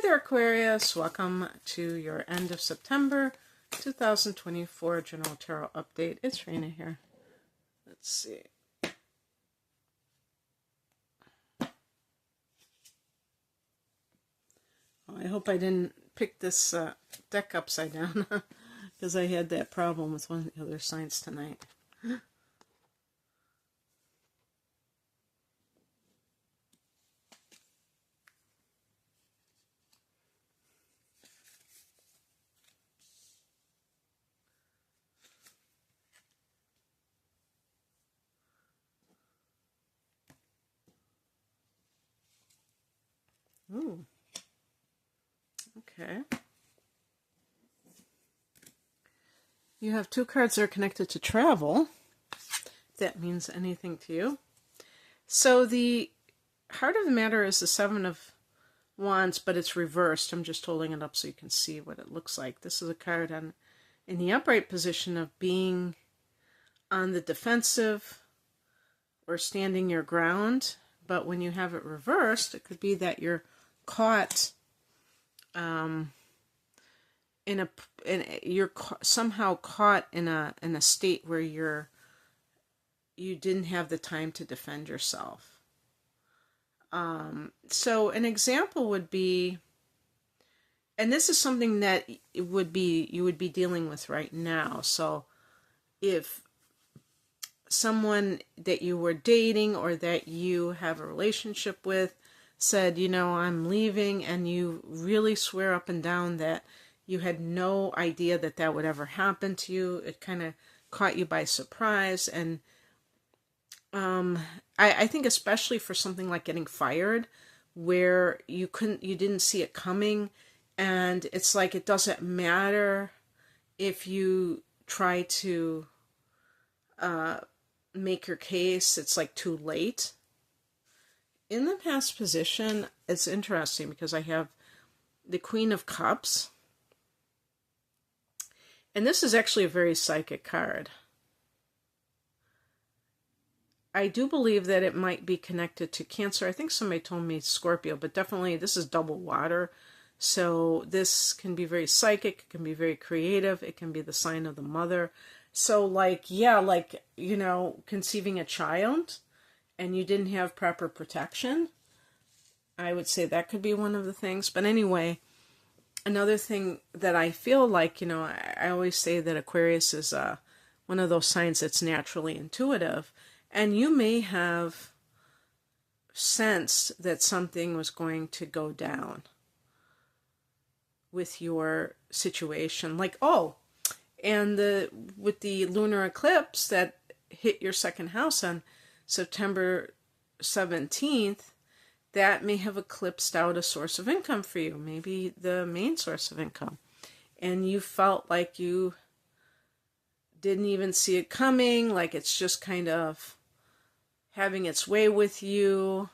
there, Aquarius. Welcome to your end of September 2024 General Tarot Update. It's Rena here. Let's see. Oh, I hope I didn't pick this deck upside down because I had that problem with one of the other signs tonight. Ooh. Okay. You have two cards that are connected to travel. If that means anything to you. So the heart of the matter is the Seven of Wands, but it's reversed. I'm just holding it up so you can see what it looks like. This is a card in the upright position of being on the defensive or standing your ground. But when you have it reversed, it could be that you're caught you're somehow caught in a state where you didn't have the time to defend yourself. So an example would be, and this is something that you would be dealing with right now. So if someone that you were dating or that you have a relationship with said, you know, I'm leaving, and you really swear up and down that you had no idea that that would ever happen to you. It kind of caught you by surprise. And I think especially for something like getting fired, where you didn't see it coming, and it's like it doesn't matter if you try to make your case, it's like too late. In the past position, it's interesting because I have the Queen of Cups. And this is actually a very psychic card. I do believe that it might be connected to Cancer. I think somebody told me Scorpio, but definitely this is double water. So this can be very psychic. It can be very creative. It can be the sign of the mother. So like, yeah, like, you know, conceiving a child and you didn't have proper protection. I would say that could be one of the things. But anyway, another thing that I feel like, you know, I always say that Aquarius is one of those signs that's naturally intuitive. And you may have sensed that something was going to go down with your situation. Like, oh, and with the lunar eclipse that hit your second house on September 17th, that may have eclipsed out a source of income for you, maybe the main source of income. And you felt like you didn't even see it coming, like it's just kind of having its way with you.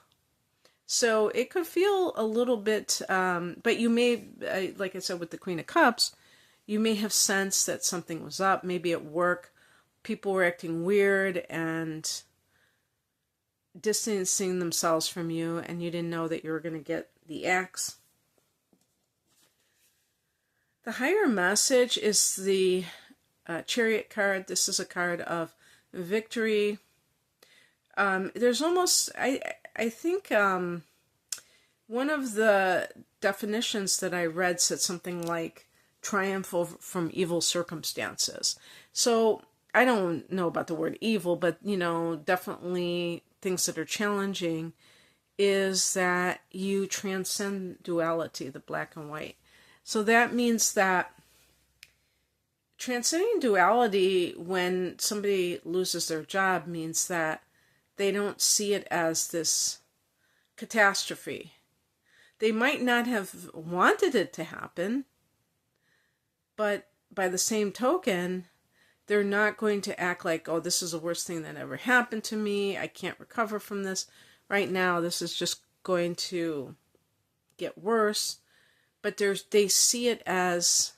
So it could feel a little bit, but you may, like I said with the Queen of Cups, you may have sensed that something was up. Maybe at work, people were acting weird and distancing themselves from you, and you didn't know that you were going to get the axe. The higher message is the Chariot card. This is a card of victory. There's almost, I think one of the definitions that I read said something like triumph from evil circumstances. So I don't know about the word evil, but, you know, definitely things that are challenging is that you transcend duality, the black and white. So that means that transcending duality when somebody loses their job means that they don't see it as this catastrophe. They might not have wanted it to happen, but by the same token, they're not going to act like, oh, this is the worst thing that ever happened to me. I can't recover from this. Right now, this is just going to get worse. But they see it as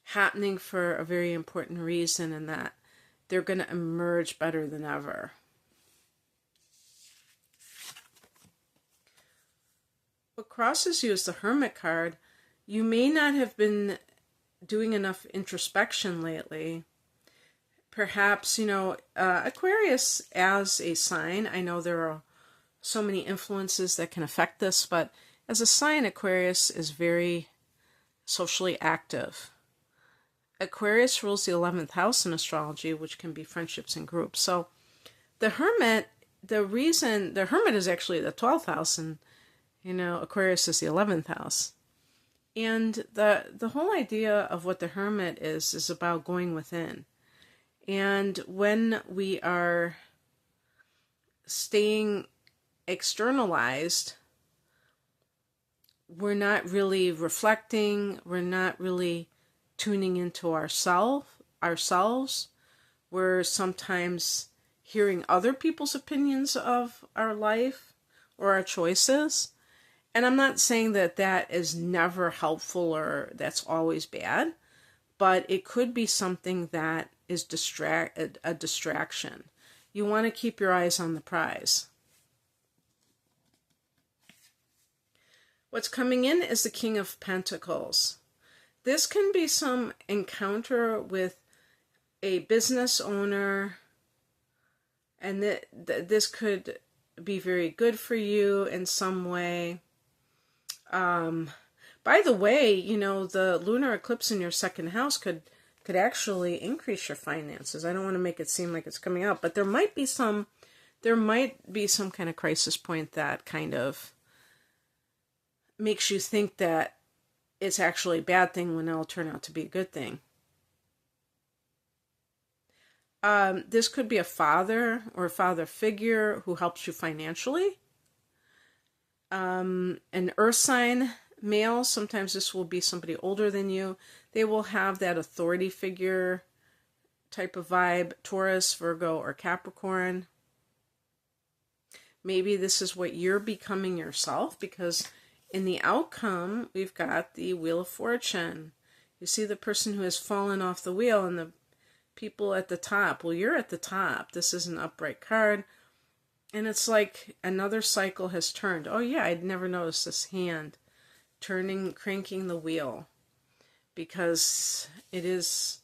happening for a very important reason, and that they're going to emerge better than ever. what crosses you is the Hermit card. You may not have been doing enough introspection lately. Perhaps, Aquarius as a sign, I know there are so many influences that can affect this, but as a sign, Aquarius is very socially active. Aquarius rules the 11th house in astrology, which can be friendships and groups. So the Hermit, the Hermit is actually the 12th house, and Aquarius is the 11th house. And the whole idea of what the Hermit is about going within. And when we are staying externalized, we're not really reflecting, we're not really tuning into ourselves. We're sometimes hearing other people's opinions of our life or our choices. And I'm not saying that that is never helpful or that's always bad, but it could be something that is a distraction. You want to keep your eyes on the prize. What's coming in is the King of Pentacles. This can be some encounter with a business owner, and this could be very good for you in some way. By the way, the lunar eclipse in your second house could actually increase your finances. I don't want to make it seem like it's coming out, but there might be some kind of crisis point that kind of makes you think that it's actually a bad thing when it'll turn out to be a good thing. This could be a father or a father figure who helps you financially. An earth sign male, sometimes this will be somebody older than you. They will have that authority figure type of vibe. Taurus, Virgo, or Capricorn. Maybe this is what you're becoming yourself, because in the outcome, we've got the Wheel of Fortune. You see the person who has fallen off the wheel and the people at the top. Well, you're at the top. This is an upright card. And it's like another cycle has turned. Oh yeah, I'd never noticed this hand cranking the wheel, because it is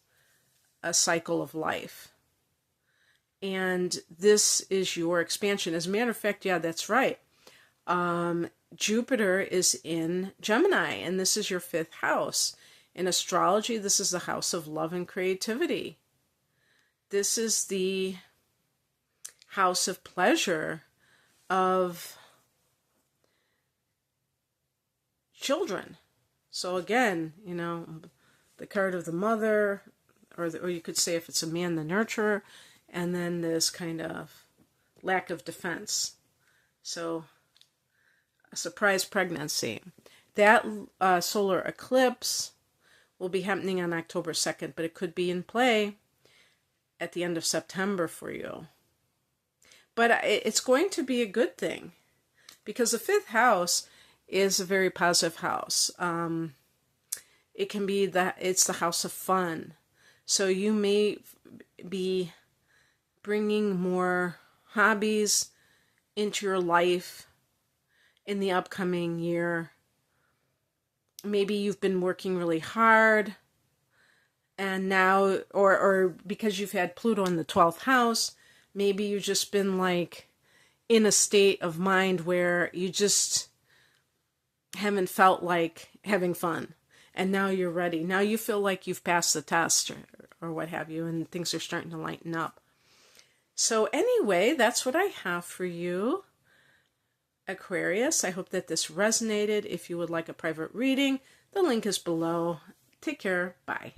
a cycle of life. And this is your expansion. As a matter of fact, yeah, that's right. Jupiter is in Gemini, and this is your 5th house. In astrology, this is the house of love and creativity. This is the house of pleasure, of children. So again, the card of the mother, or you could say if it's a man, the nurturer, and then this kind of lack of defense. So a surprise pregnancy. That solar eclipse will be happening on October 2nd, but it could be in play at the end of September for you. But it's going to be a good thing, because the 5th house is a very positive house. It can be it's the house of fun. So you may be bringing more hobbies into your life in the upcoming year. Maybe you've been working really hard, and now, or because you've had Pluto in the 12th house, maybe you've just been like in a state of mind where you just haven't felt like having fun. And now you're ready. Now you feel like you've passed the test or what have you, and things are starting to lighten up. So anyway, that's what I have for you, Aquarius. I hope that this resonated. If you would like a private reading, the link is below. Take care. Bye.